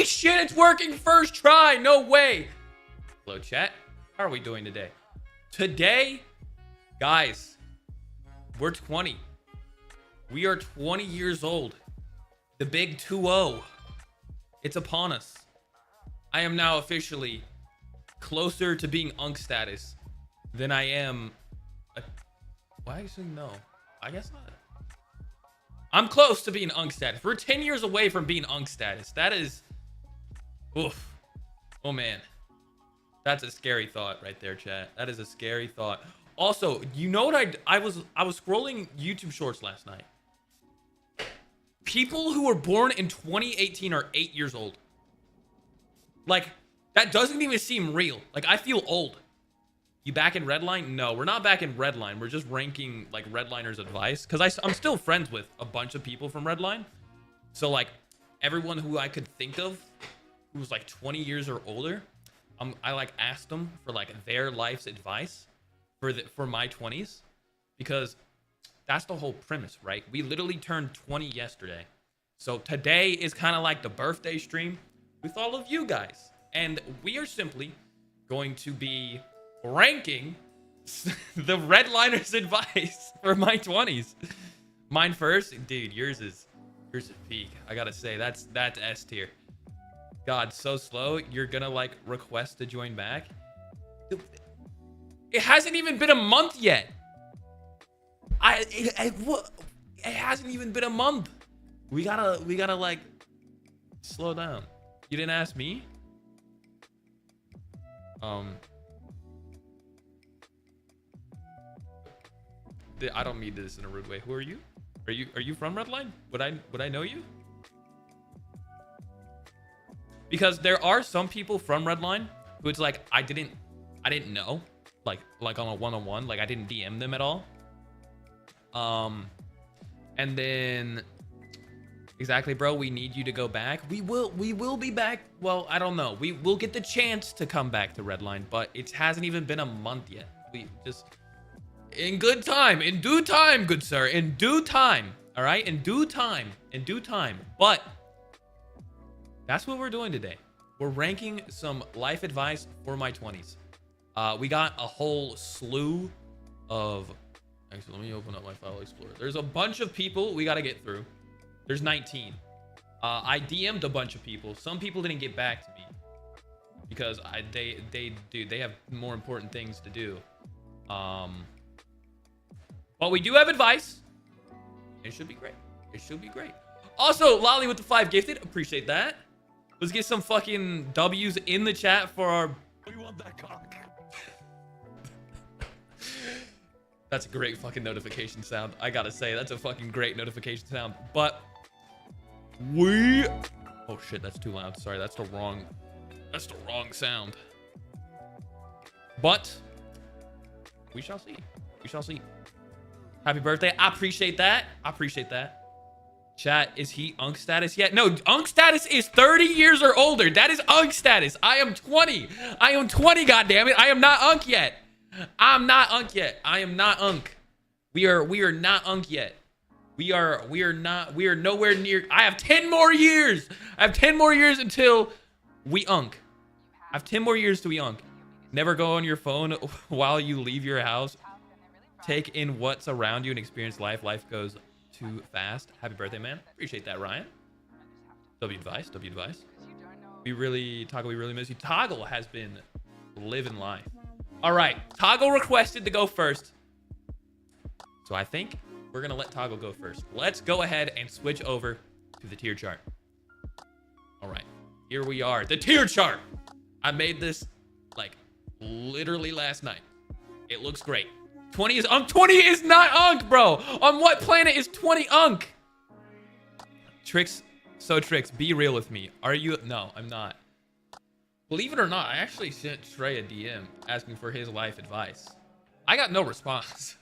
Holy shit, it's working first try. No way. Hello, chat. How are we doing today? Today, guys, we're 20. We are 20 years old. The big 2-0. It's upon us. I am now officially closer to being Unk status than I am. Why actually no? I guess not. I'm close to being Unk status. We're 10 years away from being Unk status. That is, oof. Oh man, that's a scary thought right there, chat. That is a scary thought. Also, you know what I was scrolling YouTube Shorts last night. People who were born in 2018 are 8 years old. Like, that doesn't even seem real. Like, I feel old. You back in Redline? No, we're not back in Redline. We're just ranking, like, Redliner's advice. Because I'm still friends with a bunch of people from Redline. So, like, everyone who I could think of who was, like, 20 years or older, I, like, asked them for, like, their life's advice for my 20s. Because that's the whole premise, right? We literally turned 20 yesterday. So today is kind of like the birthday stream with all of you guys. And we are simply going to be ranking the Redliner's advice for my 20s. Mine first, dude, yours is peak. I gotta say, that's S tier. God, so slow. You're gonna like request to join back. It hasn't even been a month yet. It hasn't even been a month. We gotta like slow down. You didn't ask me? I don't mean this in a rude way. Who are you? Are you from Redline? Would I know you? Because there are some people from Redline who it's like I didn't know, like on a one-on-one, like I didn't DM them at all. And then exactly, bro, we need you to go back. We will be back. Well, I don't know. We will get the chance to come back to Redline, but it hasn't even been a month yet. We just in good time, in due time, good sir, in due time. All right, in due time, in due time. But that's what we're doing today. We're ranking some life advice for my 20s. We got a whole slew of. Actually, let me open up my file explorer. There's a bunch of people we got to get through. There's 19. I DM'd a bunch of people. Some people didn't get back to me because they have more important things to do. But we do have advice. It should be great. It should be great. Also, Lolli with the 5 gifted. Appreciate that. Let's get some fucking W's in the chat for our. We want that cock. That's a great fucking notification sound. I gotta say, that's a fucking great notification sound. But oh shit, that's too loud. Sorry, that's the wrong sound. But we shall see. We shall see. Happy birthday. I appreciate that. I appreciate that. Chat, is he Unk status yet? No, Unk status is 30 years or older. That is Unk status. I am 20. I am 20, goddammit. I am not Unk yet. I'm not Unk yet. I am not Unk. We are not Unk yet. We are nowhere near. I have 10 more years. I have 10 more years until we Unk. I have 10 more years till we Unk. Never go on your phone while you leave your house. Take in what's around you and experience life. Life goes too fast. Happy birthday, man. Appreciate that, Ryan. W advice. We really miss you. Toggle has been living life. All right, Toggle requested to go first. So I think we're gonna let Toggle go first. Let's go ahead and switch over to the tier chart. All right, here we are, the tier chart. I made this like literally last night. It looks great. 20 is Unk. 20 is not Unk, bro. On what planet is 20 Unk? Tricks, be real with me. Are you? No, I'm not. Believe it or not, I actually sent Trey a DM asking for his life advice. I got no response.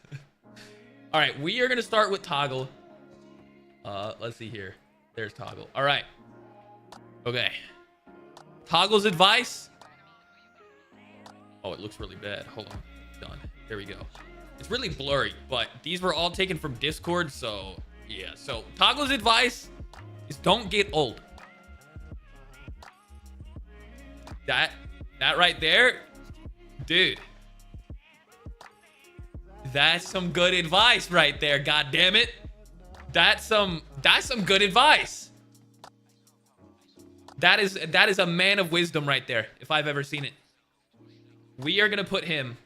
All right, we are gonna start with Toggle. Let's see here. There's Toggle. All right. Okay. Toggle's advice. Oh, it looks really bad. Hold on. Done. There we go. It's really blurry, but these were all taken from Discord, so yeah. So Toggle's advice is don't get old. That right there, dude. That's some good advice right there. God damn it. That's some good advice. That is a man of wisdom right there, if I've ever seen it. We are gonna put him.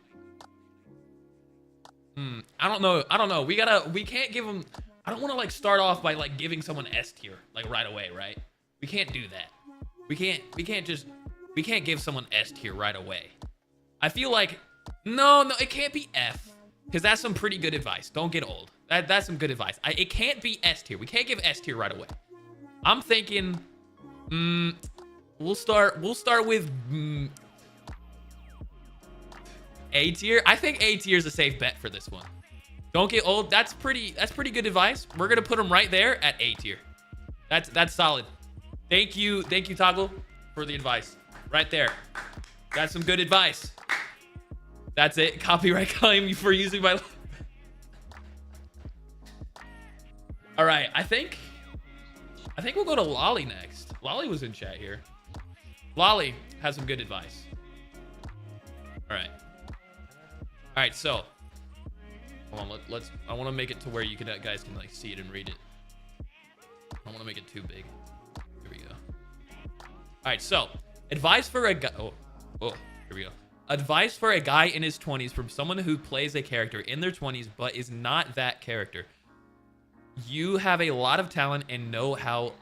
I don't know. We can't give him. I don't want to like start off by like giving someone S tier like right away, right? We can't do that. We can't give someone S tier right away. I feel like no, it can't be F, because that's some pretty good advice. Don't get old. That's some good advice. It can't be S tier. We can't give S tier right away. I'm thinking, we'll start with A tier. I think A tier is a safe bet for this one. Don't get old. That's pretty good advice. We're gonna put him right there at A tier. That's solid. Thank you, Toggle, for the advice. Right there. That's some good advice. That's it. Copyright claim for using my. All right, I think we'll go to Lolli next. Lolli was in chat here. Lolli has some good advice. All right, so hold on, I want to make it to where you guys can like see it and read it. I don't want to make it too big. Here we go. All right, so advice for a guy. Oh, here we go. Advice for a guy in his 20s from someone who plays a character in their 20s but is not that character. You have a lot of talent and know-how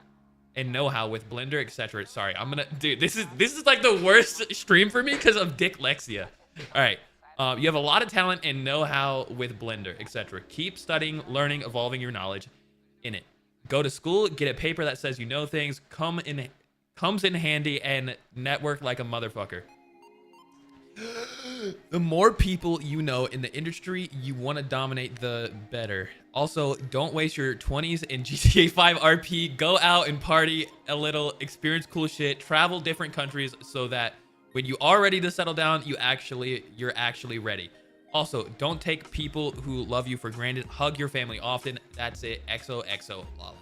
with Blender, etc. Sorry, dude, this is like the worst stream for me because of dyslexia. All right. You have a lot of talent and know-how with Blender, etc. Keep studying, learning, evolving your knowledge in it. Go to school, get a paper that says you know things, comes in handy, and network like a motherfucker. The more people you know in the industry you want to dominate, the better. Also, don't waste your 20s in GTA 5 RP. Go out and party a little, experience cool shit, travel different countries so that when you are ready to settle down, you're actually ready. Also, don't take people who love you for granted. Hug your family often. That's it. XOXO Lolli.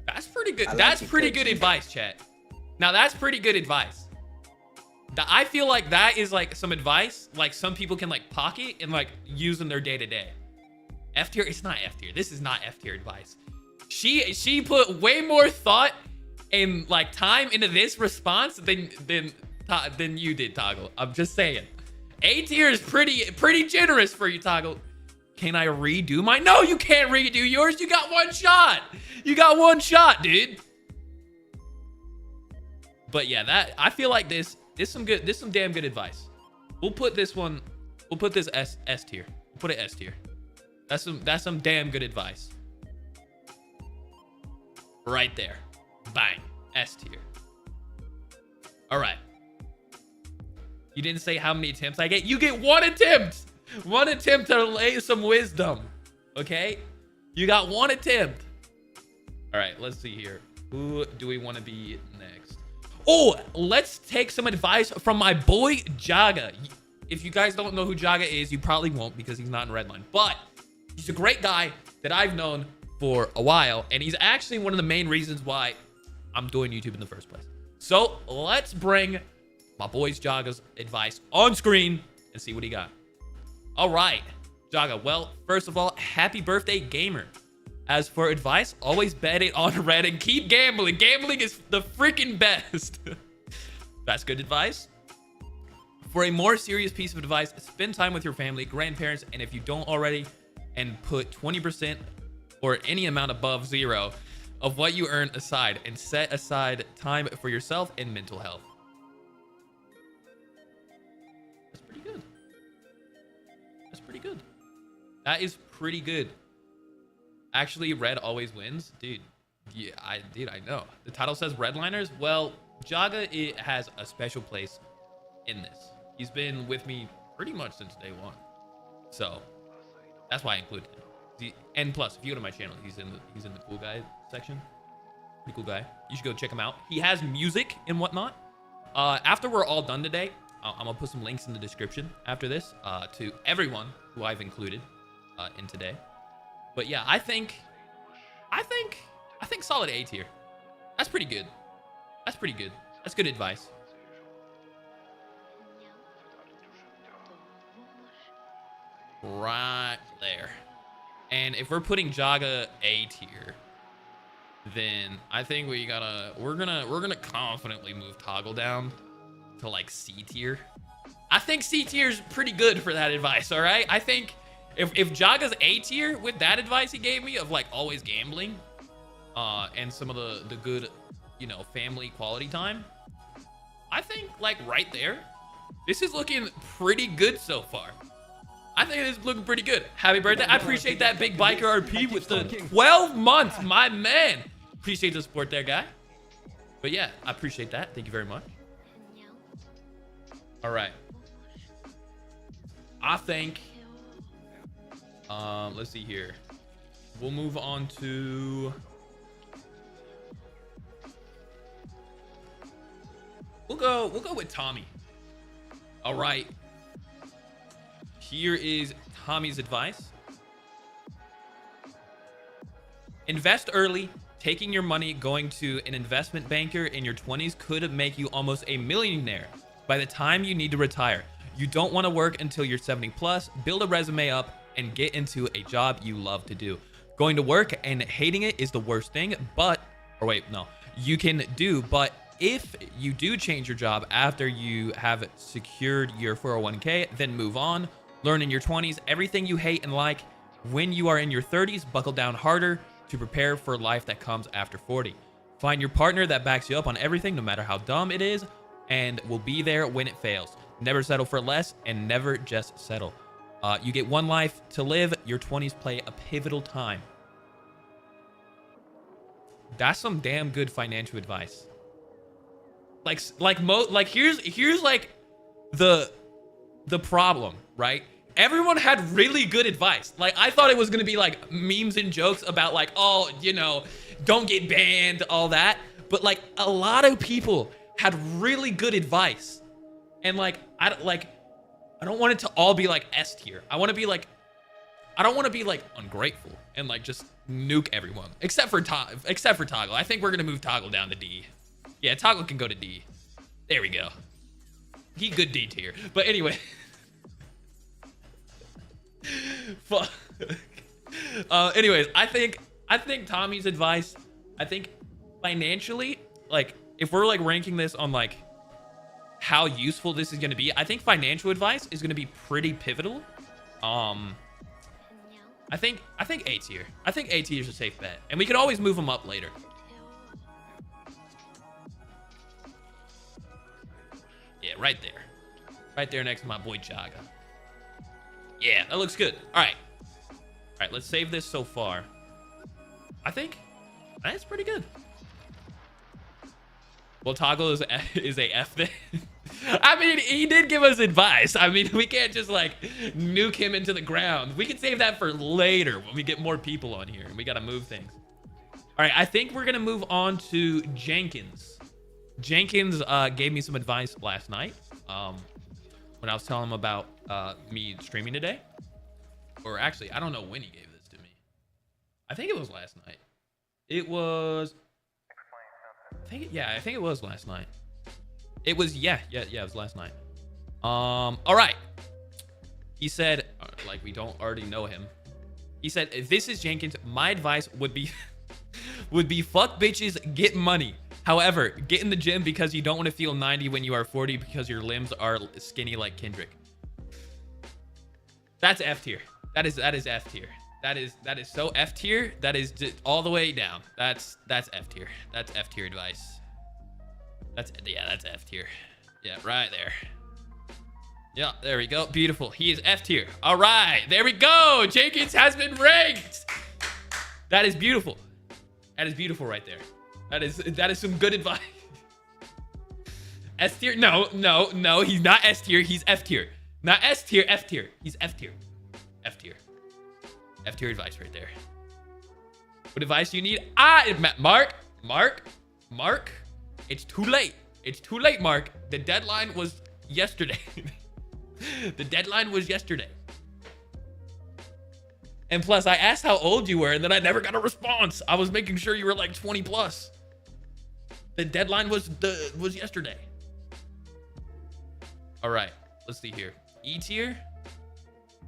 That's pretty good. That's pretty good advice, chat. Now that's pretty good advice. I feel like that is like some advice like some people can like pocket and like use in their day-to-day. F tier, it's not F tier. This is not F tier advice. She put way more thought and like time into this response than you did, Toggle. I'm just saying. A tier is pretty generous for you, Toggle. Can I redo mine? No, you can't redo yours. You got one shot. You got one shot, dude. But yeah, I feel like this some damn good advice. We'll put this S tier. We'll put it S tier. That's some damn good advice. Right there. Bang. S tier. All right. You didn't say how many attempts I get. You get one attempt. One attempt to lay some wisdom. Okay? You got one attempt. All right, let's see here. Who do we want to be next? Oh, let's take some advice from my boy Jagga. If you guys don't know who Jagga is, you probably won't because he's not in Redline. But he's a great guy that I've known for a while, and he's actually one of the main reasons why I'm doing YouTube in the first place. So let's bring my boy's Jagga's advice on screen and see what he got. All right, Jagga. Well, first of all, happy birthday, gamer. As for advice, always bet it on red and keep gambling. Gambling is the freaking best. That's good advice. For a more serious piece of advice, spend time with your family, grandparents, and if you don't already, and put 20% or any amount above 0 of what you earn aside and set aside time for yourself and mental health. That's pretty good. That's pretty good. That is pretty good. Actually, red always wins. Dude, yeah, I know. The title says Redliners. Well, Jagga, it has a special place in this. He's been with me pretty much since day one. So that's why I included him. And plus, if you go to my channel, he's in the cool guy section. Pretty cool guy. You should go check him out. He has music and whatnot. After we're all done today, I'm gonna put some links in the description after this to everyone who I've included in today. But yeah, I think solid A tier. That's pretty good. That's pretty good. That's good advice. Right there. And if we're putting Jagga A tier, then I think we're gonna confidently move Toggle down to like C tier. I think C tier is pretty good for that advice. All right. I think if Jagga's A tier with that advice he gave me of like always gambling, and some of the good, you know, family quality time, I think like right there, this is looking pretty good so far. I think it's looking pretty good. Happy birthday. I appreciate that big biker RP with the 12 months, my man. Appreciate the support there, guy. But yeah, I appreciate that. Thank you very much. All right. I think, let's see here. We'll move on to, we'll go with Tommy. All right. Here is Tommy's advice. Invest early. Taking your money, going to an investment banker in your 20s could make you almost a millionaire by the time you need to retire. You don't want to work until you're 70 plus. Build a resume up and get into a job you love to do. Going to work and hating it is the worst thing, you can do. But if you do change your job after you have secured your 401k, then move on. Learn in your 20s everything you hate and like. When you are in your 30s, buckle down harder to prepare for life that comes after 40. Find your partner that backs you up on everything, no matter how dumb it is, and will be there when it fails. Never settle for less and never just settle. You get one life to live. Your 20s play a pivotal time. That's some damn good financial advice. Here's like the problem, right? Everyone had really good advice. Like, I thought it was gonna be like memes and jokes about like, oh, you know, don't get banned, all that. But like a lot of people had really good advice. And like, I don't want it to all be like S tier. I don't want to be like ungrateful and like just nuke everyone. Except for Toggle. I think we're gonna move Toggle down to D. Yeah, Toggle can go to D. There we go. He good D tier. But anyway. Fuck. Anyways, I think Tommy's advice, I think financially, like if we're like ranking this on like how useful this is going to be, I think financial advice is going to be pretty pivotal. I think A tier. I think A tier is a safe bet, and we can always move them up later. Yeah, right there next to my boy Jagga. Yeah, that looks good. All right, let's save this so far. I think that's pretty good. Well, Toggle is a F then. I mean, he did give us advice. I mean, we can't just like nuke him into the ground. We can save that for later when we get more people on here and we got to move things. All right, I think we're going to move on to Jenkins. Jenkins gave me some advice last night when I was telling him about me streaming today. Or actually, I don't know when he gave this to me. I think it was last night. It was... I think it was last night. It was, it was last night. All right. He said, like we don't already know him. He said, this is Jenkins. My advice would be, fuck bitches, get money. However, get in the gym because you don't want to feel 90 when you are 40 because your limbs are skinny like Kendrick. That's F tier. That is F tier. That is so F tier. That is just all the way down. That's F tier. That's F tier advice. That's F tier. Yeah, right there. Yeah, there we go. Beautiful. He is F tier. All right, there we go. Jenkins has been ranked. That is beautiful. That is beautiful right there. That is some good advice. S tier? No. He's not S tier. He's F tier. Not S tier. F tier. He's F tier. F tier. F tier advice right there. What advice do you need? Mark. It's too late. It's too late, Mark. The deadline was yesterday. The deadline was yesterday. And plus, I asked how old you were, and then I never got a response. I was making sure you were like 20 plus. The deadline was yesterday. All right, let's see here. E tier.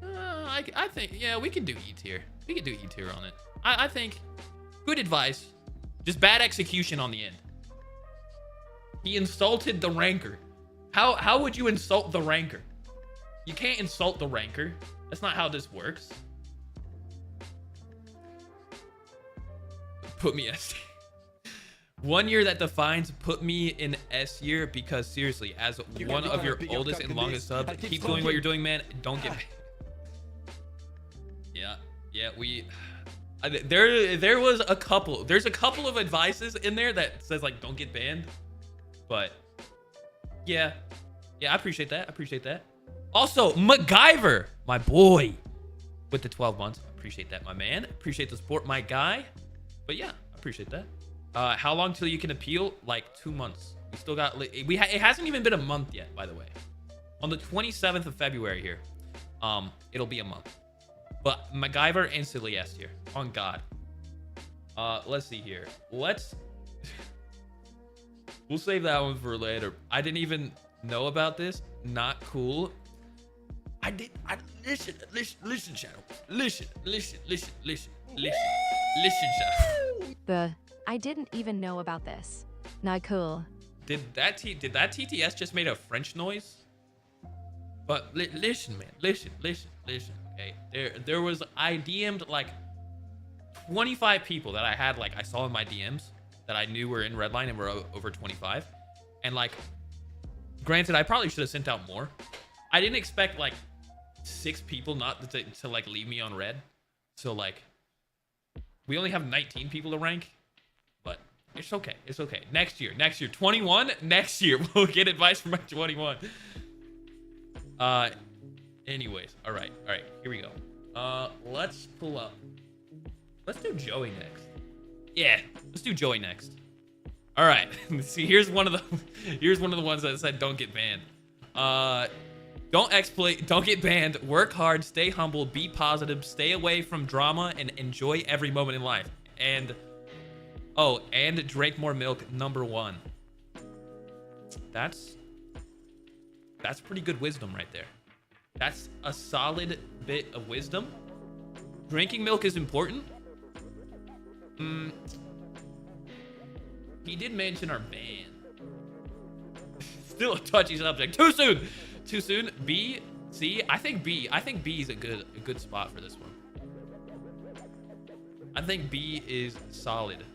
I think, yeah, we can do E tier. We can do E tier on it. I think good advice, just bad execution on the end. He insulted the ranker. How would you insult the ranker? You can't insult the ranker. That's not how this works. Put me S. 1 year that defines put me in S year because seriously, as one of your oldest and longest subs, keep doing what you're doing, man. Don't get. Yeah, we. There was a couple. There's a couple of advices in there that says like don't get banned, but yeah, I appreciate that. Also, MacGyver, my boy, with the 12 months. Appreciate that, my man. Appreciate the support, my guy. But yeah, I appreciate that. How long till you can appeal? Like 2 months. We still got. It hasn't even been a month yet, by the way. On the 27th of February here, it'll be a month. But MacGyver instantly S tier. On God. Let's see here. We'll save that one for later. I didn't even know about this. Not cool. Listen, Shadow. Listen, Shadow. I didn't even know about this. Not cool. Did that TTS just made a French noise? But listen, man. Listen. Okay. There was, I DM'd like 25 people that I saw in my DMs that I knew were in Redline and were over 25. And like, granted, I probably should have sent out more. I didn't expect like 6 people not to like leave me on red. So like, we only have 19 people to rank, but it's okay. Next year, 21. Next year, we'll get advice from my 21. Anyways, all right, here we go. Let's pull up. Let's do Joey next. Yeah, let's do Joey next. All right. See, here's one of the ones that said don't get banned. Don't exploit, don't get banned, work hard, stay humble, be positive, stay away from drama, and enjoy every moment in life. And drink more milk, #1. That's pretty good wisdom right there. That's a solid bit of wisdom. Drinking milk is important. He did mention our ban. Still a touchy subject. Too soon. B, C. I think B is a good spot for this one. I think B is solid.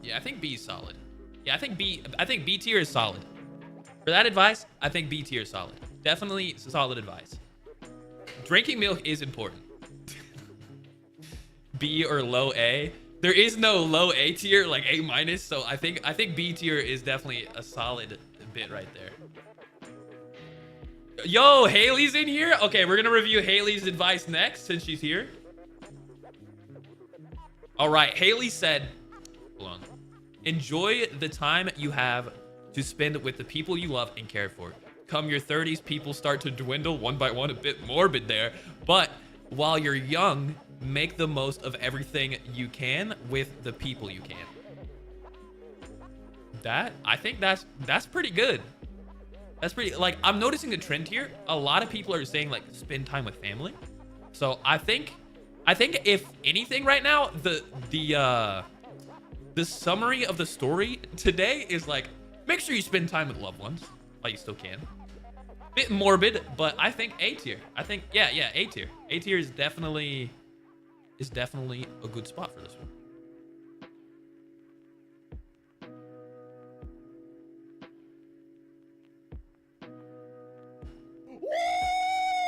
Yeah, I think B is solid. Yeah, I think B tier is solid. For that advice, I think B tier is solid. Definitely solid advice. Drinking milk is important. B or low A. There is no low A tier, like A-, so I think B tier is definitely a solid bit right there. Yo, Haley's in here? Okay, we're gonna review Haley's advice next since she's here. All right, Haley said, hold on. Enjoy the time you have to spend with the people you love and care for. Come your 30s, people start to dwindle one by one, a bit morbid there. But while you're young, make the most of everything you can with the people you can. I think that's pretty good. That's pretty, like, I'm noticing a trend here. A lot of people are saying like spend time with family. So I think if anything right now, the summary of the story today is like, make sure you spend time with loved ones while you still can. Bit morbid, but I think A tier. I think, yeah, A tier. A tier is definitely a good spot for this one.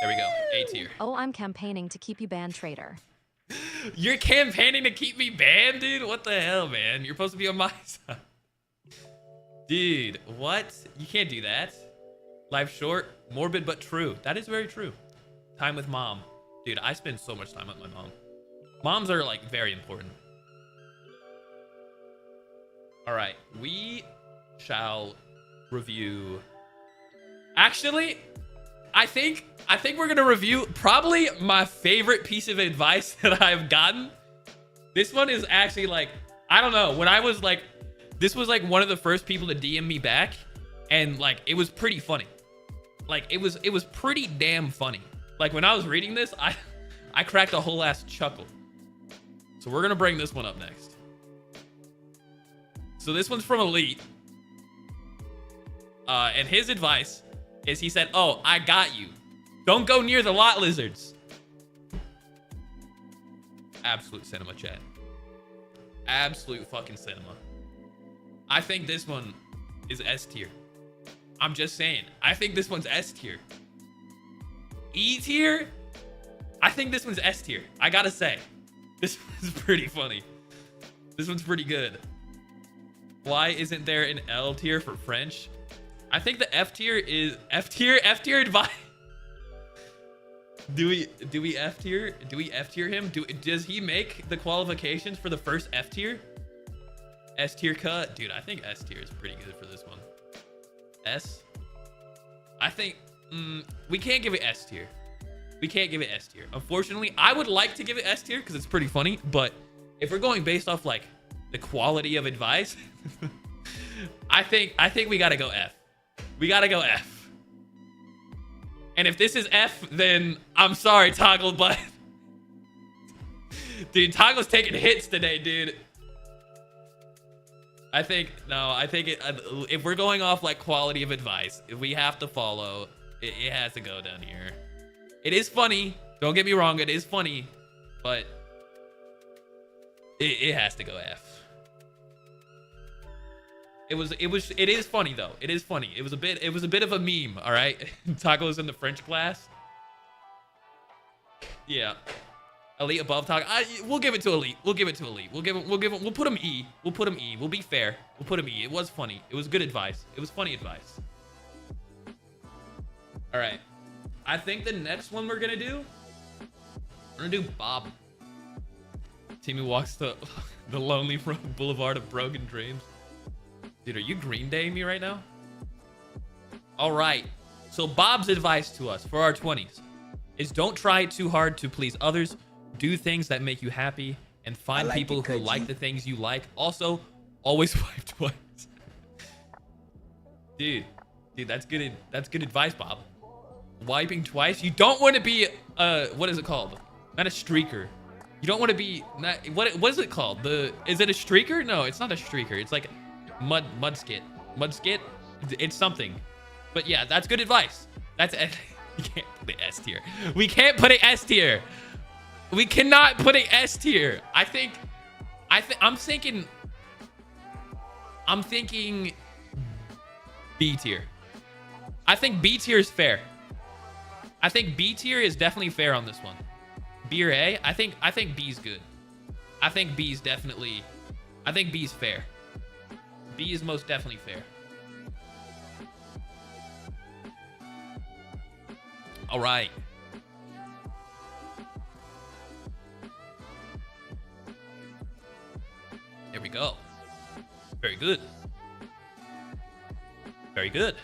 There we go. A tier. Oh, I'm campaigning to keep you banned, traitor. You're campaigning to keep me banned, dude? What the hell, man? You're supposed to be on my side. Dude, what? You can't do that. Life short, morbid but true. That is very true. Time with mom. Dude, I spend so much time with my mom. Moms are like very important. All right, we shall review. Actually, I think we're gonna review probably my favorite piece of advice that I've gotten This one is actually like, I don't know. When I was like, this was like one of the first people to DM me back, and like it was pretty funny. Like it was pretty damn funny. Like when I was reading this, I cracked a whole ass chuckle. So we're gonna bring this one up next. So this one's from Elite. And his advice is, he said, "Oh, I got you. Don't go near the lot lizards." Absolute cinema, chat. Absolute fucking cinema. I think this one is S tier. I'm just saying. I think this one's S tier. E tier? I think this one's S tier. I gotta say. This one's pretty funny. This one's pretty good. Why isn't there an L tier for French? I think the F tier is F tier advice. Do we F tier? Do we F tier him? Does he make the qualifications for the first F tier? S tier cut? Dude, I think S tier is pretty good for this one. S? I think we can't give it S tier. We can't give it S tier. Unfortunately, I would like to give it S tier because it's pretty funny, but if we're going based off like the quality of advice, I think we gotta go F. We gotta go F. And if this is F, then I'm sorry, Toggle, but dude, Toggle's taking hits today, dude. I think if we're going off like quality of advice, if we have to follow, it has to go down here. It is funny. Don't get me wrong, it is funny, but it has to go F. It is funny though. It is funny. It was a bit of a meme, all right? Toggle is in the French class. Yeah. Elite above Toggle. We'll give it to Elite. We'll give it to Elite. We'll put him E. We'll put him E. We'll be fair. We'll put him E. It was funny. It was good advice. It was funny advice. All right. I think the next one we're gonna do Bob. Timmy walks the lonely boulevard of broken dreams. Dude, are you Green Daying me right now? All right. So Bob's advice to us for our 20s is don't try too hard to please others. Do things that make you happy and find people who like the things you like. Also, always wipe twice. Dude, that's good. That's good advice, Bob. Wiping twice. You don't want to be what is it called? Not a streaker. You don't want to be what is it called? Is it a streaker? No, it's not a streaker. It's like mud skit. It's something. But yeah, that's good advice. That's you can't put it S tier. We can't put it S tier. We cannot put it S tier. I'm thinking B tier. I think B tier is fair. I think B tier is definitely fair on this one. B or A? I think B's good. I think B's fair. B is most definitely fair. All right. There we go. Very good. Very good.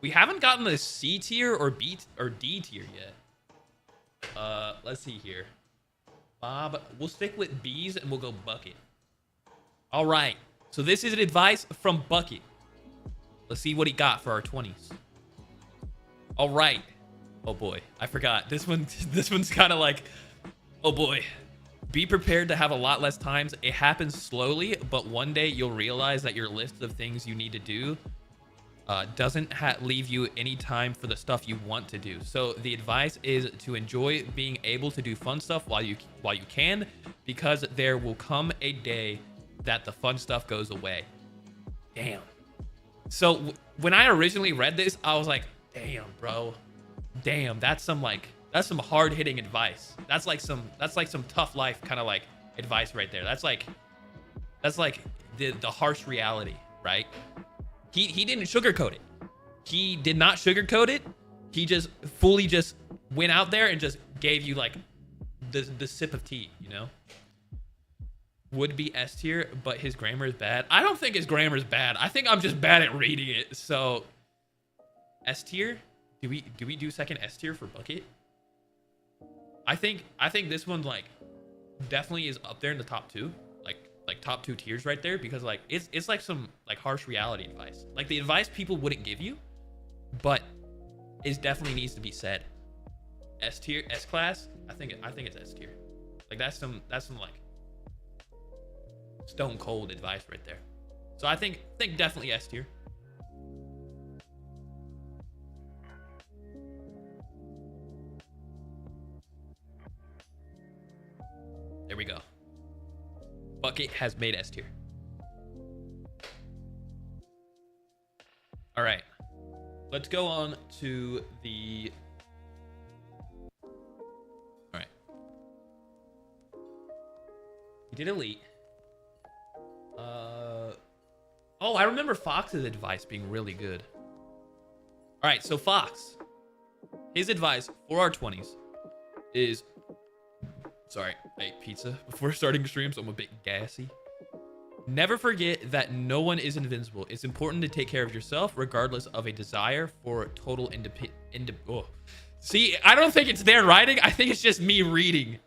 We haven't gotten the C tier or B or D tier yet. Let's see here. Bob, we'll stick with B's and we'll go Bucket. All right. So this is an advice from Bucket. Let's see what he got for our 20s. All right. Oh boy, I forgot. This one's kind of like, oh boy. Be prepared to have a lot less times. It happens slowly, but one day you'll realize that your list of things you need to do doesn't leave you any time for the stuff you want to do. So the advice is to enjoy being able to do fun stuff while you can, because there will come a day that the fun stuff goes away. Damn. So when I originally read this, I was like, damn, bro. Damn, that's some hard-hitting advice. That's like some tough life kind of like advice right there. That's like the harsh reality, right? He didn't sugarcoat it. He did not sugarcoat it. He just fully just went out there and just gave you like the sip of tea, you know? Would be S tier, but his grammar is bad. I don't think his grammar is bad. I think I'm just bad at reading it. So S tier? Do we do second S tier for Bucket? I think this one's like definitely is up there in the top two, like top 2 tiers right there, because like it's like some like harsh reality advice, like the advice people wouldn't give you, but it definitely needs to be said. S tier, S class. I think it's S tier. Like that's some like stone cold advice right there. So I think definitely S tier. There we go. Bucket has made S tier. All right. Let's go on to the... All right. We did elite. Oh, I remember Fox's advice being really good. All right, so Fox, his advice for our 20s is... Sorry, I ate pizza before starting stream, so I'm a bit gassy. Never forget that no one is invincible. It's important to take care of yourself, regardless of a desire for total See, I don't think it's their writing. I think it's just me reading.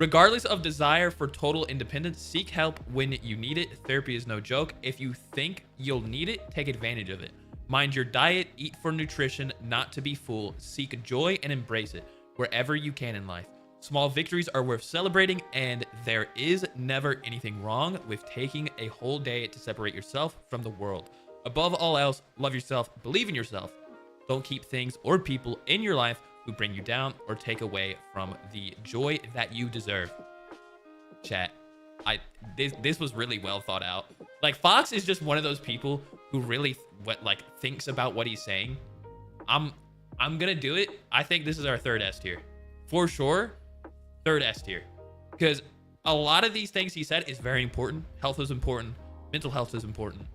Regardless of desire for total independence, seek help when you need it. Therapy is no joke. If you think you'll need it, take advantage of it. Mind your diet, eat for nutrition, not to be fooled. Seek joy and embrace it wherever you can in life. Small victories are worth celebrating, and there is never anything wrong with taking a whole day to separate yourself from the world. Above all else, love yourself, believe in yourself. Don't keep things or people in your life who bring you down or take away from the joy that you deserve. Chat, this was really well thought out. Like, Fox is just one of those people who really thinks about what he's saying. I'm gonna do it. I think this is our 3rd S tier for sure. 3rd S tier, because a lot of these things he said is very important. Health is important. Mental health is important.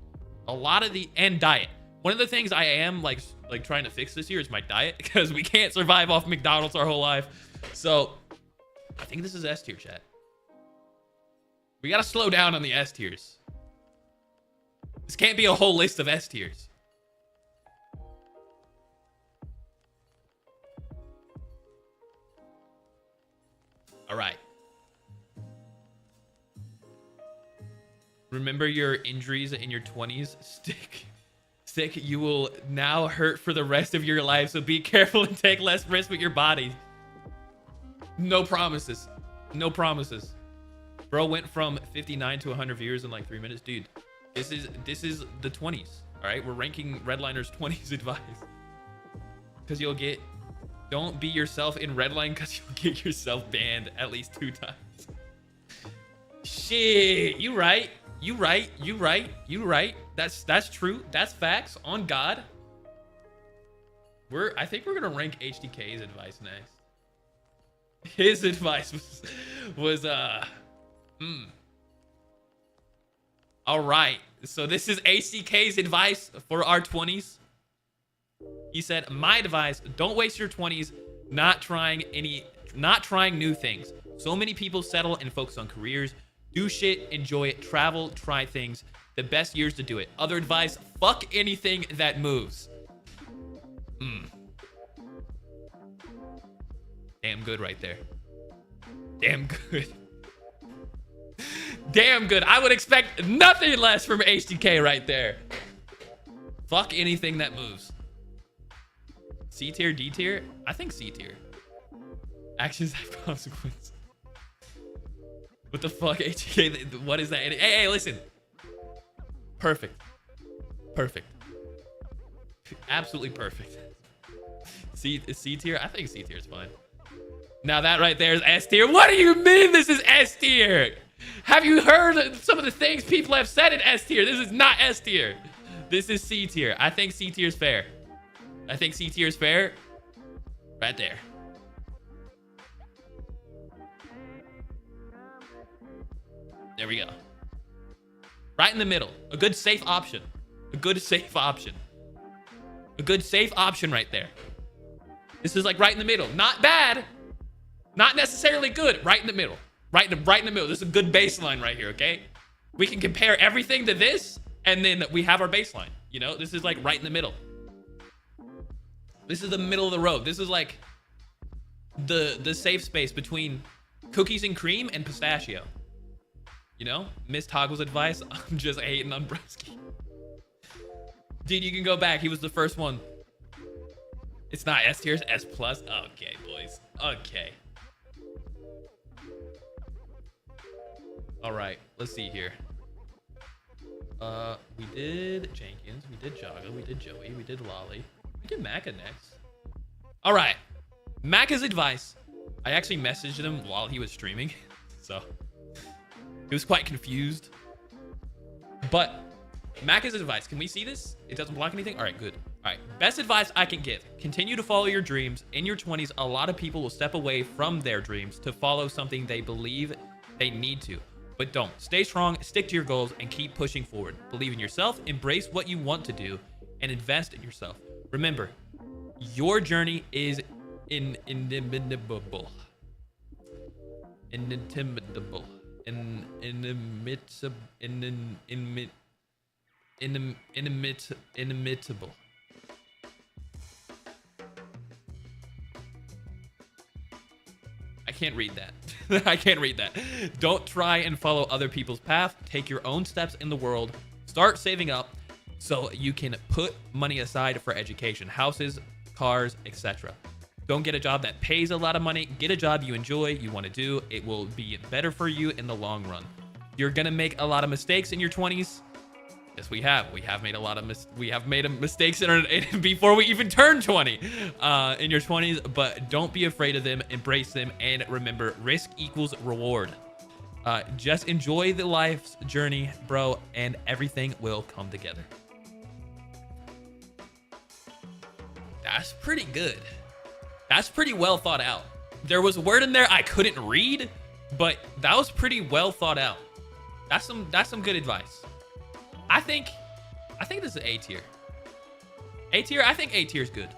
A lot of and diet. One of the things I am like trying to fix this year is my diet, because we can't survive off McDonald's our whole life. So I think this is S tier, chat. We gotta slow down on the S tiers. This can't be a whole list of S tiers. All right. Remember your injuries in your 20s? Stick, you will now hurt for the rest of your life, so be careful and take less risk with your body. No promises. No promises. Bro went from 59 to 100 viewers in like 3 minutes. Dude, this is the 20s. All right, we're ranking Redliner's 20s advice. Because you'll get... Don't be yourself in Redline, because you'll get yourself banned at least 2 times. Shit, you right. You right. That's true. That's facts. On God. I think we're gonna rank HDK's advice next. His advice was all right. So this is HDK's advice for our 20s. He said, my advice, don't waste your 20s not trying new things. So many people settle and focus on careers. Do shit, enjoy it, travel, try things. The best years to do it. Other advice, fuck anything that moves. Damn good right there. Damn good. Damn good. I would expect nothing less from HDK right there. Fuck anything that moves. C tier, D tier? I think C tier. Actions have consequences. What the fuck, HK? What is that? Hey, listen. Perfect. Absolutely perfect. C tier? I think C tier is fine. Now that right there is S tier. What do you mean this is S tier? Have you heard some of the things people have said in S tier? This is not S tier. This is C tier. I think C tier is fair. Right there. There we go. Right in the middle. A good safe option. A good safe option right there. This is like right in the middle. Not bad. Not necessarily good. Right in the middle. Right in the middle. This is a good baseline right here, okay? We can compare everything to this, and then we have our baseline. You know, this is like right in the middle. This is the middle of the road. This is like the safe space between cookies and cream and pistachio. You know, Miss Toggle's advice. I'm just hating on Broski. Dude, you can go back. He was the first one. It's not S tier, it's S plus. Okay, boys. Okay. All right, let's see here. We did Jenkins, we did Jagga, we did Joey, we did Lolli. We did Macca next. All right, Macca's advice. I actually messaged him while he was streaming, so he was quite confused. But Macca's advice, can we see this? It doesn't block anything? All right, good. All right, best advice I can give. Continue to follow your dreams. In your 20s, a lot of people will step away from their dreams to follow something they believe they need to. But don't. Stay strong, stick to your goals, and keep pushing forward. Believe in yourself, embrace what you want to do, and invest in yourself. Remember, your journey is inimitable. Inimitable. Inimitable. I can't read that. I can't read that. Don't try and follow other people's path. Take your own steps in the world. Start saving up so you can put money aside for education, houses, cars, etc. Don't get a job that pays a lot of money. Get a job you enjoy, you want to do. It will be better for you in the long run. You're going to make a lot of mistakes in your 20s. Yes, we have. We have made a lot of mistakes before we even turn 20 in your 20s, but don't be afraid of them. Embrace them, and remember, risk equals reward. Just enjoy the life's journey, bro, and everything will come together. That's pretty good. That's pretty well thought out. There was a word in there I couldn't read, but that was pretty well thought out. That's some good advice. I think this is A tier. A tier, I think A tier is good.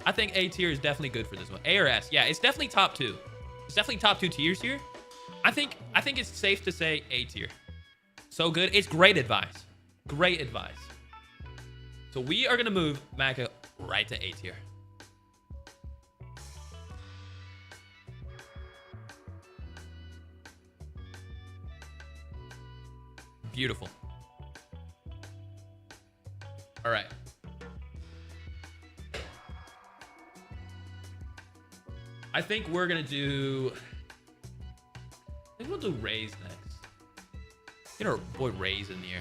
I think A tier is definitely good for this one. A or S. Yeah, it's definitely top 2. It's definitely top 2 tiers here. I think it's safe to say A tier. So good. It's great advice. Great advice. So we are gonna move Macca right to A tier. Beautiful. All right. I think we're gonna do. I think we'll do Raise next. Get our boy Raise in here.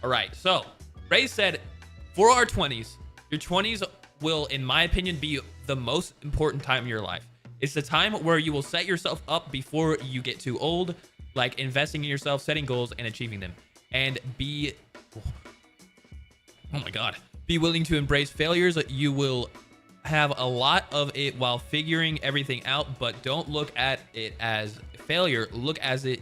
All right. So Raise said, for our 20s, your 20s will, in my opinion, be the most important time of your life. It's the time where you will set yourself up before you get too old, like investing in yourself, setting goals, and achieving them. And be, oh my God, be willing to embrace failures. You will have a lot of it while figuring everything out, but don't look at it as failure. Look at it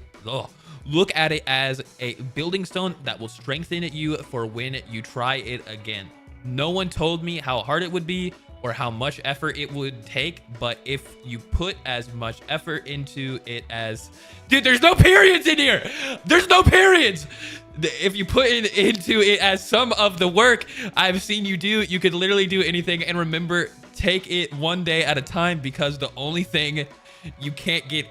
as a building stone that will strengthen you for when you try it again. No one told me how hard it would be or how much effort it would take, but if you put as much effort into it as... Dude, there's no periods in here! There's no periods! If you put into it as some of the work I've seen you do, you could literally do anything. And remember, take it one day at a time, because the only thing you can't get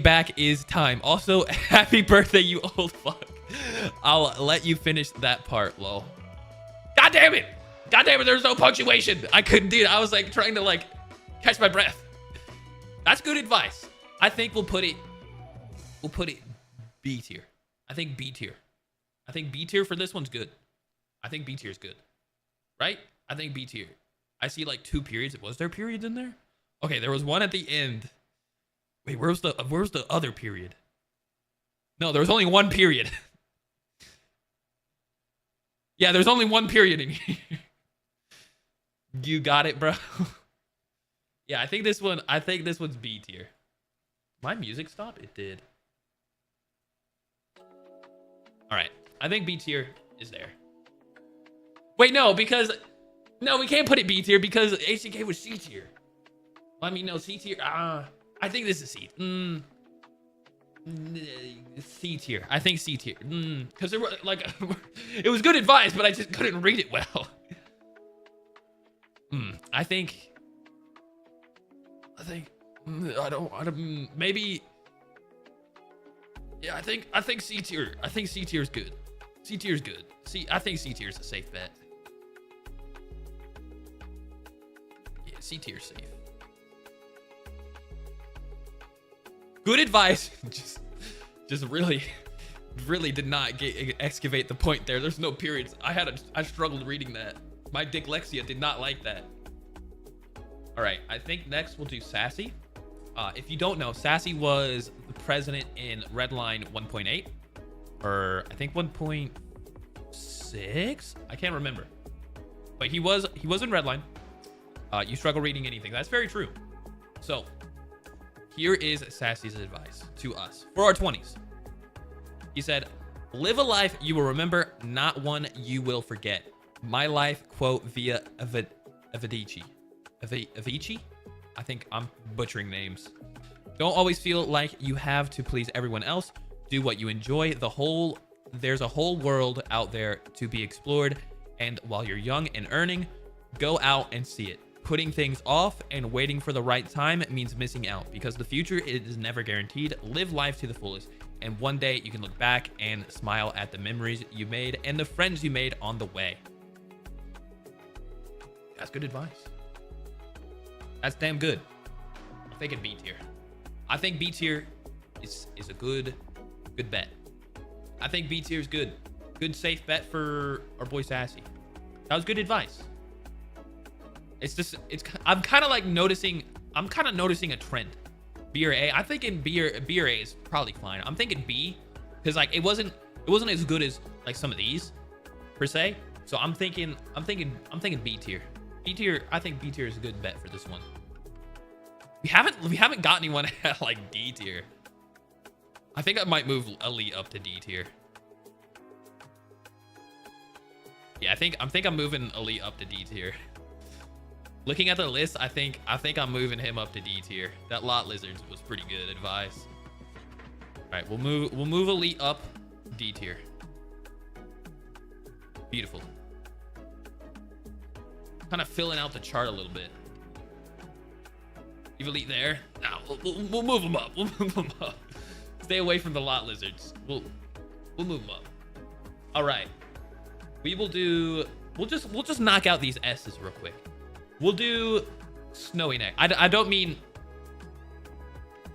back is time. Also, happy birthday, you old fuck. I'll let you finish that part, lol. God damn it! God damn it, there's no punctuation. I couldn't do it. I was like trying to like catch my breath. That's good advice. I think we'll put it B tier. I think B tier. I think B tier for this one's good. I think B tier is good. Right? I think B tier. I see like 2 periods. Was there periods in there? Okay, there was one at the end. Wait, where's the other period? No, there was only 1 period. Yeah, there's only 1 period in here. You got it, bro. Yeah, I think this one's B tier. My music stop? It did. All right. I think B tier is there. Wait, no, because no, we can't put it B tier because HDK was C tier. Let me know C tier. I think this is C. C tier. I think C tier. Because there were like it was good advice, but I just couldn't read it well. I think I think I don't maybe. Yeah, I think C tier. I think C tier is good. C tier is good. I think C tier is a safe bet. Yeah, C tier is safe. Good advice. just really did not excavate the point there. There's no periods. I struggled reading that. My dyslexia did not like that. All right, I think next we'll do Sassy. If you don't know, Sassy was the president in Redline 1.8, or I think 1.6. I can't remember, but he was in Redline. You struggle reading anything. That's very true. So here is Sassy's advice to us for our 20s. He said, "Live a life you will remember, not one you will forget. My life quote via Avicii. Avicii? I think I'm butchering names. Don't always feel like you have to please everyone else. Do what you enjoy. There's a whole world out there to be explored. And while you're young and earning, go out and see it. Putting things off and waiting for the right time means missing out, because the future is never guaranteed. Live life to the fullest. And one day you can look back and smile at the memories you made and the friends you made on the way." That's good advice. That's damn good. I'm thinking B tier. I think B tier is a good bet. I think B tier is good. Good safe bet for our boy Sassy. That was good advice. I'm kind of noticing a trend. B or A. I'm thinking B or A is probably fine. I'm thinking B, because like it wasn't as good as like some of these per se. So I'm thinking B tier. B tier. I think B tier is a good bet for this one. We haven't got anyone at like D tier. I think I might move Elite up to D tier. Yeah, I think I'm moving Elite up to D tier. Looking at the list, I think I'm moving him up to D tier. That Lot Lizards was pretty good advice. All right, we'll move Elite up D tier. Beautiful. Kind of filling out the chart a little bit. Leave Elite there. Now we'll move him up. We'll move him up. Stay away from the Lot Lizards. We'll move him up. All right. We'll just knock out these S's real quick. We'll do Snowy Neck. I don't mean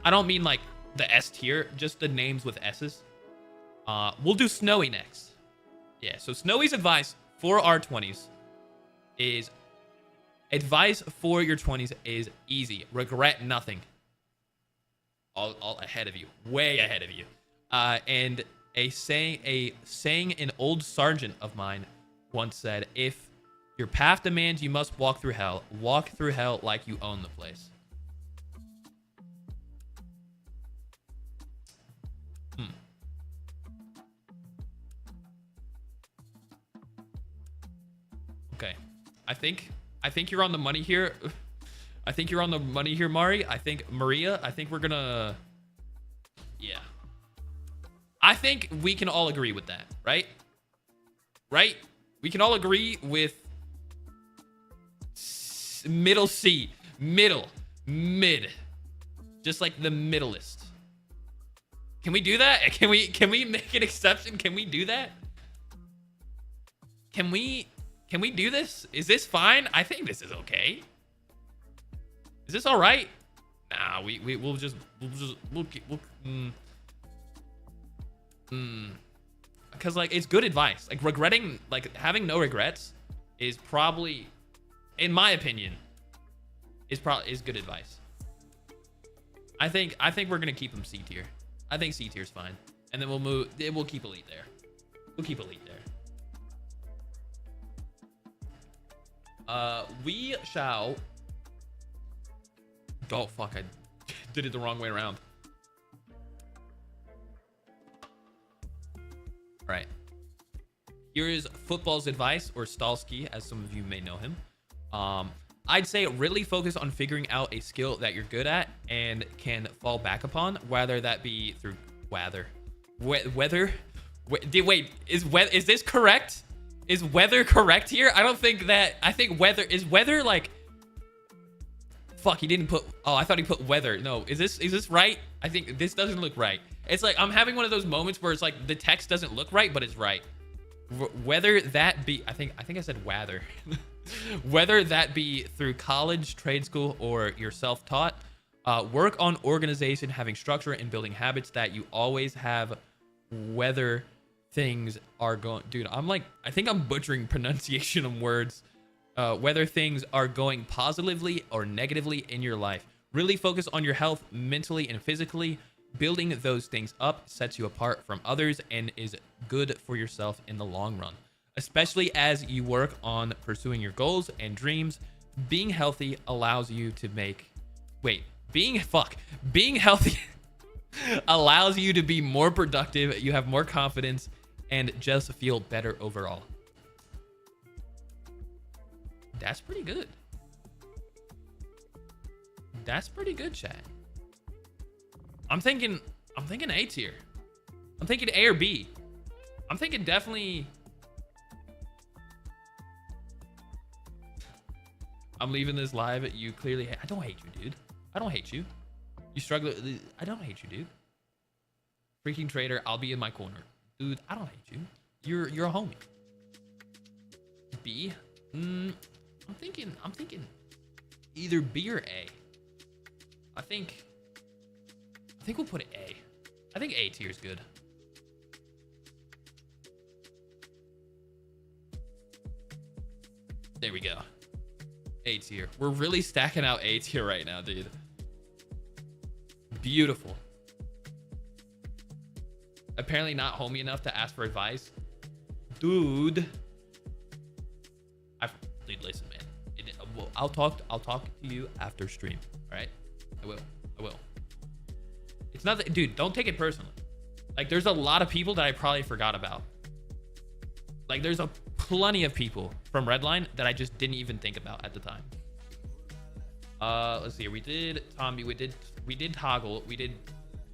like the S tier, just the names with S's. We'll do Snowy next. Yeah, so Snowy's advice for our 20s is advice for your 20s is easy. Regret nothing. All ahead of you. Way ahead of you. And a saying an old sergeant of mine once said, if your path demands you must walk through hell like you own the place. Okay. I think you're on the money here. I think you're on the money here, Mari. I think Maria, we're gonna... Yeah. I think we can all agree with that, right? Right? We can all agree with middle C. Mid. Just like the middleist. Can we do that? Can we make an exception? Can we do that? Can we do this? Is this fine? I think this is okay. Is this all right? Nah, we'll because like it's good advice. Like regretting, like having no regrets is probably, in my opinion, is good advice. I think we're gonna keep them C tier. I think C tier is fine, and then we'll keep elite there. We'll keep elite there. We shall. Oh fuck! I did it the wrong way around. All right. Here is football's advice, or Staski, as some of you may know him. I'd say really focus on figuring out a skill that you're good at and can fall back upon, whether that be through weather. Wait, is this correct? Is weather correct here? I don't think that. I think weather like fuck, he didn't put, oh, I thought he put weather. No, is this right? I think this doesn't look right. It's like, I'm having one of those moments where it's like the text doesn't look right, but it's right. Whether that be, I think I said whether. Whether that be through college, trade school, or you're self-taught, work on organization, having structure, and building habits that you always have. Whether things are going, dude, I think I'm butchering pronunciation of words. Whether things are going positively or negatively in your life, really focus on your health mentally and physically. Building those things up sets you apart from others and is good for yourself in the long run, especially as you work on pursuing your goals and dreams. Being healthy allows you to being healthy allows you to be more productive. You have more confidence and just feel better overall. That's pretty good. That's pretty good, chat. I'm thinking A tier. I'm thinking A or B. I'm thinking definitely. I'm leaving this live. You clearly. I don't hate you, dude. I don't hate you. You struggle. I don't hate you, dude. Freaking traitor. I'll be in my corner, dude. I don't hate you. You're a homie. B. I'm thinking either B or A. I think we'll put it A. I think A tier is good. There we go. A tier. We're really stacking out A tier right now, dude. Beautiful. Apparently not homie enough to ask for advice. Dude, listen, man. I'll talk to you after stream. All right? I will. It's not that, dude, don't take it personally. Like, there's a lot of people that I probably forgot about. Like, there's plenty of people from Redline that I just didn't even think about at the time. Let's see. We did Tommy. We did Toggle. We did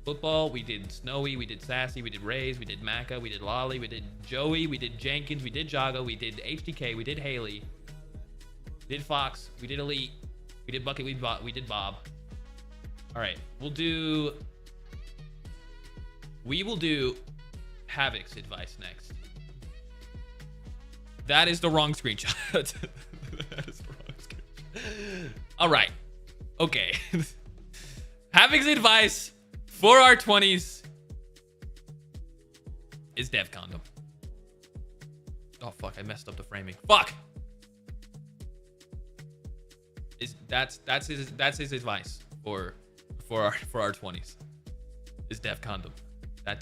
football. We did Snowy. We did Sassy. We did Rays. We did Macca. We did Lolli. We did Joey. We did Jenkins. We did Jagga. We did HDK. We did Haley. We did Fox. We did Elite. We did Bucket. We did Bob. All right. We will do Havoc's advice next. That is the wrong screenshot. That is the wrong screenshot. All right. Okay. Havoc's advice for our 20s is Dev Condom. Oh, fuck. I messed up the framing. Fuck. That's his advice for our 20s is Dev Condom. I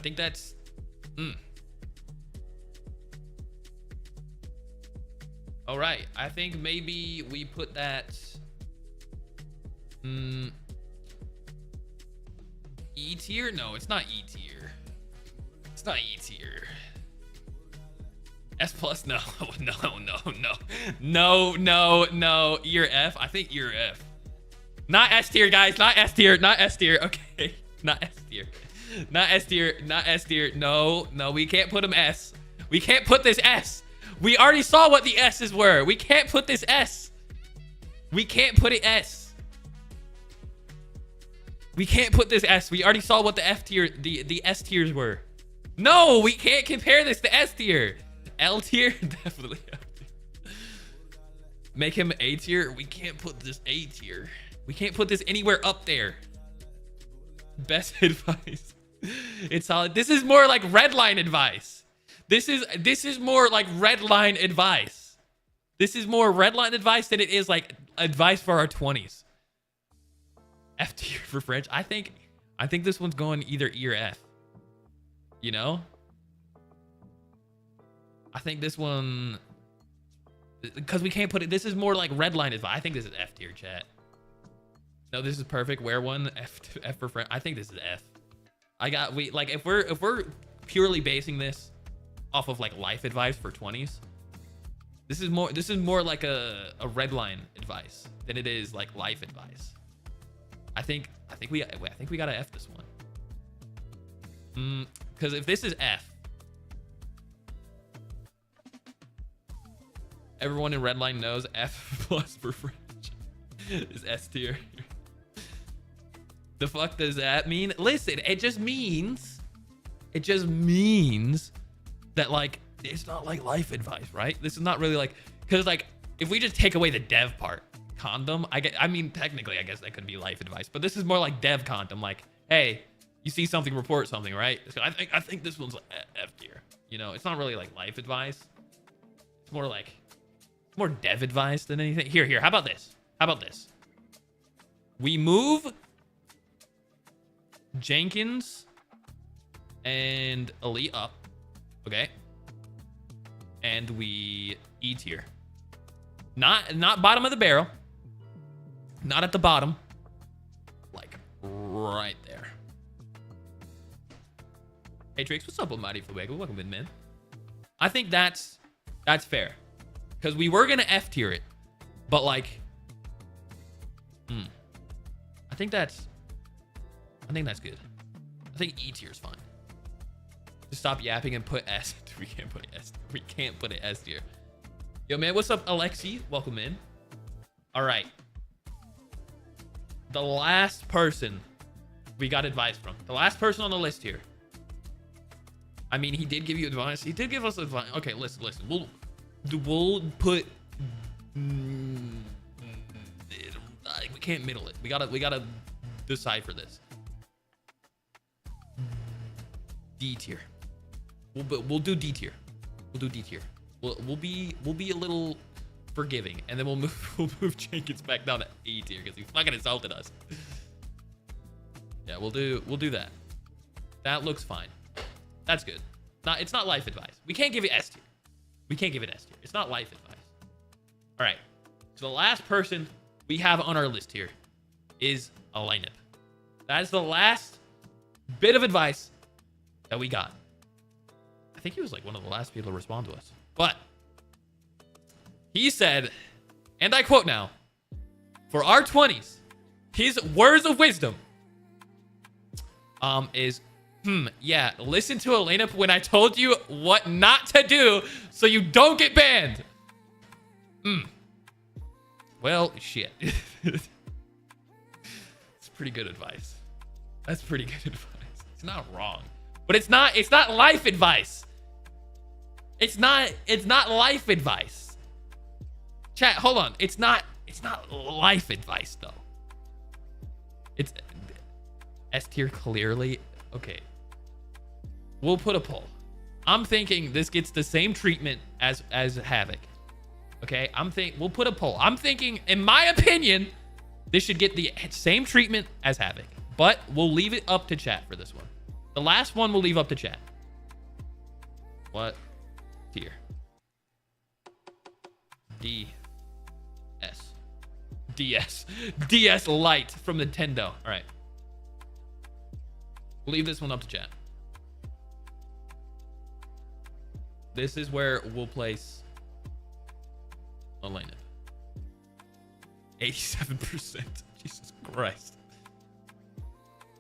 think that's all right. I think maybe we put that E tier. No, it's not E tier. It's not E tier. S plus. No. Ear F. I think ear F. Not S tier, guys. Not S tier. Okay. Not S tier. No, we can't put them S. We can't put this S. We already saw what the S's were. We can't put this S. We can't put it S. We can't put this S. We already saw what the F tier, the S tiers were. No, we can't compare this to S tier. L tier, definitely L tier. Make him A tier. We can't put this A tier. We can't put this anywhere up there. Best advice. It's solid. This is more like Redline advice. This is more like Redline advice. This is more Redline advice than it is like advice for our 20s. F tier for French. I think this one's going either E or F. You know? I think this one, because we can't put it, this is more like Redline advice. I think this is F tier, chat. No, this is perfect. Where one F for French. I think this is F. If we're purely basing this off of like life advice for 20s, this is more like a Redline advice than it is like life advice. I think we gotta F this one. Because if this is F, Everyone in Redline knows F plus for French is S tier. The fuck does that mean? Listen, it just means that like it's not like life advice, right? This is not really like, because like if we just take away the dev part, condom, I mean technically I guess that could be life advice, but this is more like dev condom, like, hey, you see something, report something, right? So I think this one's F tier. You know, it's not really like life advice. It's more like more dev advice than anything. Here, how about this? How about this? We move Jenkins and Elite up, okay? And we E tier. Not bottom of the barrel. Not at the bottom. Like right there. Hey Trix, what's up with Mighty Fuego? Welcome in, man. I think that's fair. Because we were gonna F tier it, but like I think that's good. I think E tier is fine. Just stop yapping and put S. We can't put S. We can't put it S tier. Yo, man, what's up, Alexi? Welcome in. All right. The last person we got advice from. The last person on the list here. I mean, he did give you advice. He did give us advice. Okay, listen. We'll put. We can't middle it. We gotta decipher this. D tier. We'll do D tier. We'll do D tier. We'll be a little forgiving, and then we'll move Jenkins back down to A tier because he fucking insulted us. Yeah, we'll do that. That looks fine. That's good. It's not life advice. We can't give it S tier. We can't give it S tier. It's not life advice. All right. So the last person we have on our list here is a lineup. That is the last bit of advice that we got. I think he was like one of the last people to respond to us. But he said, and I quote now, for our 20s, his words of wisdom is, yeah, listen to Elena when I told you what not to do so you don't get banned. Well, shit. It's pretty good advice. That's pretty good advice. It's not wrong. But it's not life advice. It's not life advice. Chat, hold on. It's not life advice though. It's S tier clearly. Okay. We'll put a poll. I'm thinking this gets the same treatment as Havoc. Okay? We'll put a poll. I'm thinking, in my opinion, this should get the same treatment as Havoc. But we'll leave it up to chat for this one. The last one we'll leave up to chat. What tier? DS Lite from Nintendo. All right. We'll leave this one up to chat. This is where we'll place Elena. 87%. Jesus Christ.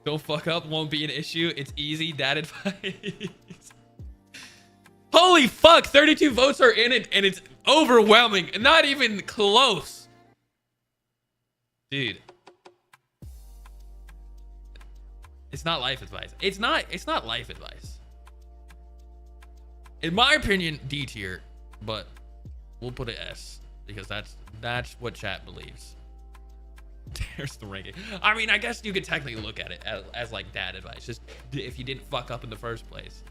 Don't fuck up, won't be an issue. It's easy, dad advice. Holy fuck, 32 votes are in it, and it's overwhelming. Not even close. Dude. It's not life advice. It's not life advice. In my opinion, D tier, but we'll put it S because that's what chat believes. There's the ranking. I mean, I guess you could technically look at it as like dad advice, just if you didn't fuck up in the first place.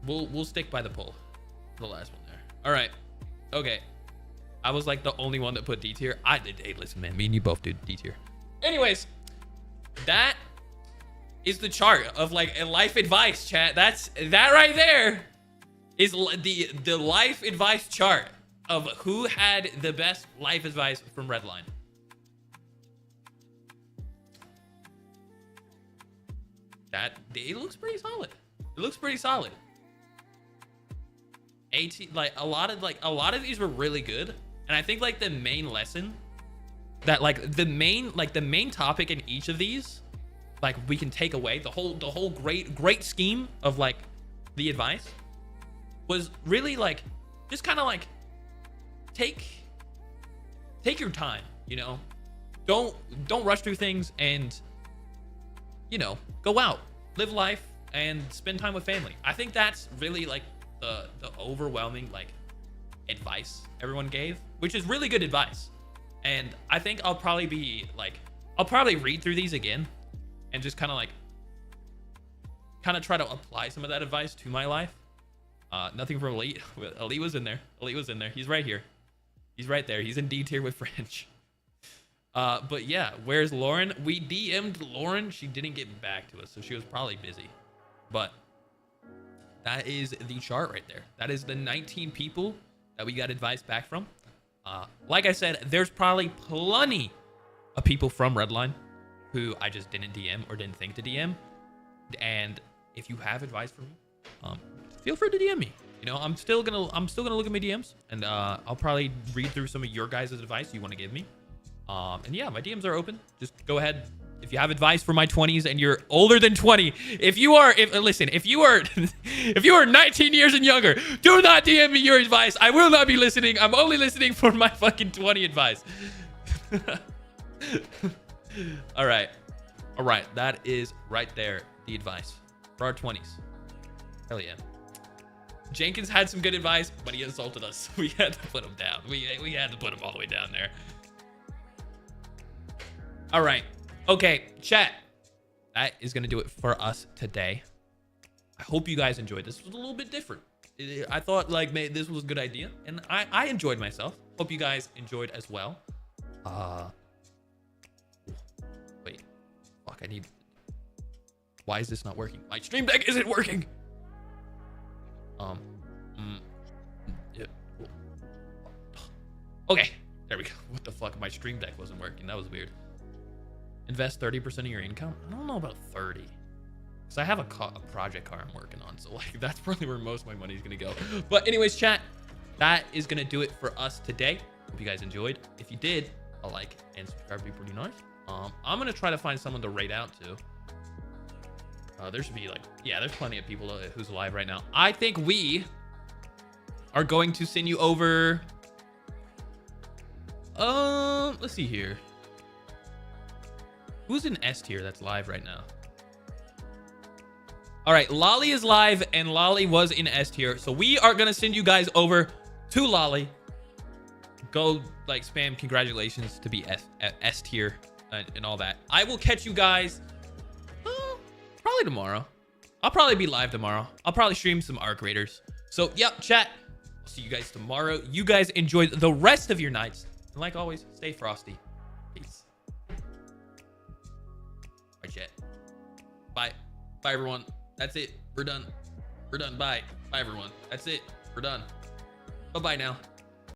We'll stick by the poll. The last one there. All right. Okay. I was like the only one that put D tier. I did. Hey, listen, man. Me and you both did D tier. Anyways, that is the chart of like a life advice, chat. That right there is the life advice chart of who had the best life advice from Redline. It looks pretty solid. It looks pretty solid. Like a lot of these were really good, and I think like the main lesson that like the main topic in each of these, like we can take away the whole great scheme of like the advice was really like just kind of like take your time, you know. Don't rush through things, and you know, go out, live life, and spend time with family. I think that's really like the overwhelming like advice everyone gave, which is really good advice. And I think I'll probably read through these again and just kind of try to apply some of that advice to my life. Nothing from Elite. Elite was in there. He's right here. He's right there. He's in D tier with French. But yeah, where's Lauren? We DM'd Lauren. She didn't get back to us, so she was probably busy. But that is the chart right there. That is the 19 people that we got advice back from. Like I said, there's probably plenty of people from Redline who I just didn't DM or didn't think to DM. And if you have advice for me, feel free to DM me. You know, I'm still gonna look at my DMs, and I'll probably read through some of your guys' advice you want to give me. And yeah, my DMs are open. Just go ahead. If you have advice for my 20s and you're older than 20, if you are 19 years and younger, do not DM me your advice. I will not be listening. I'm only listening for my fucking 20 advice. All right. That is right there. The advice for our 20s. Hell yeah. Jenkins had some good advice, but he insulted us. We had to put him down. We had to put him all the way down there. All right. Okay, chat. That is going to do it for us today. I hope you guys enjoyed. This was a little bit different. I thought like this was a good idea, and I enjoyed myself. Hope you guys enjoyed as well. Wait. Fuck, I need... Why is this not working? My stream deck isn't working. Yeah. Okay, there we go. What the fuck? My stream deck wasn't working. That was weird. Invest 30% of your income. I don't know about 30, because I have a project car I'm working on, so like that's probably where most of my money is gonna go. But anyways, chat, that is gonna do it for us today. Hope you guys enjoyed. If you did, a like and subscribe would be pretty nice. I'm gonna try to find someone to raid out to. There should be like, yeah, there's plenty of people who's live right now. I think we are going to send you over. Let's see here. Who's in S tier that's live right now? All right, Lolli is live, and Lolli was in S tier. So we are going to send you guys over to Lolli. Go, like, spam congratulations to be S tier and all that. I will catch you guys probably tomorrow. I'll probably be live tomorrow. I'll probably stream some Arc Raiders. So, yep, chat. I'll see you guys tomorrow. You guys enjoy the rest of your nights. And like always, stay frosty. Peace. Chat. Bye everyone. That's it. We're done. Bye everyone. That's it. We're done. Bye now.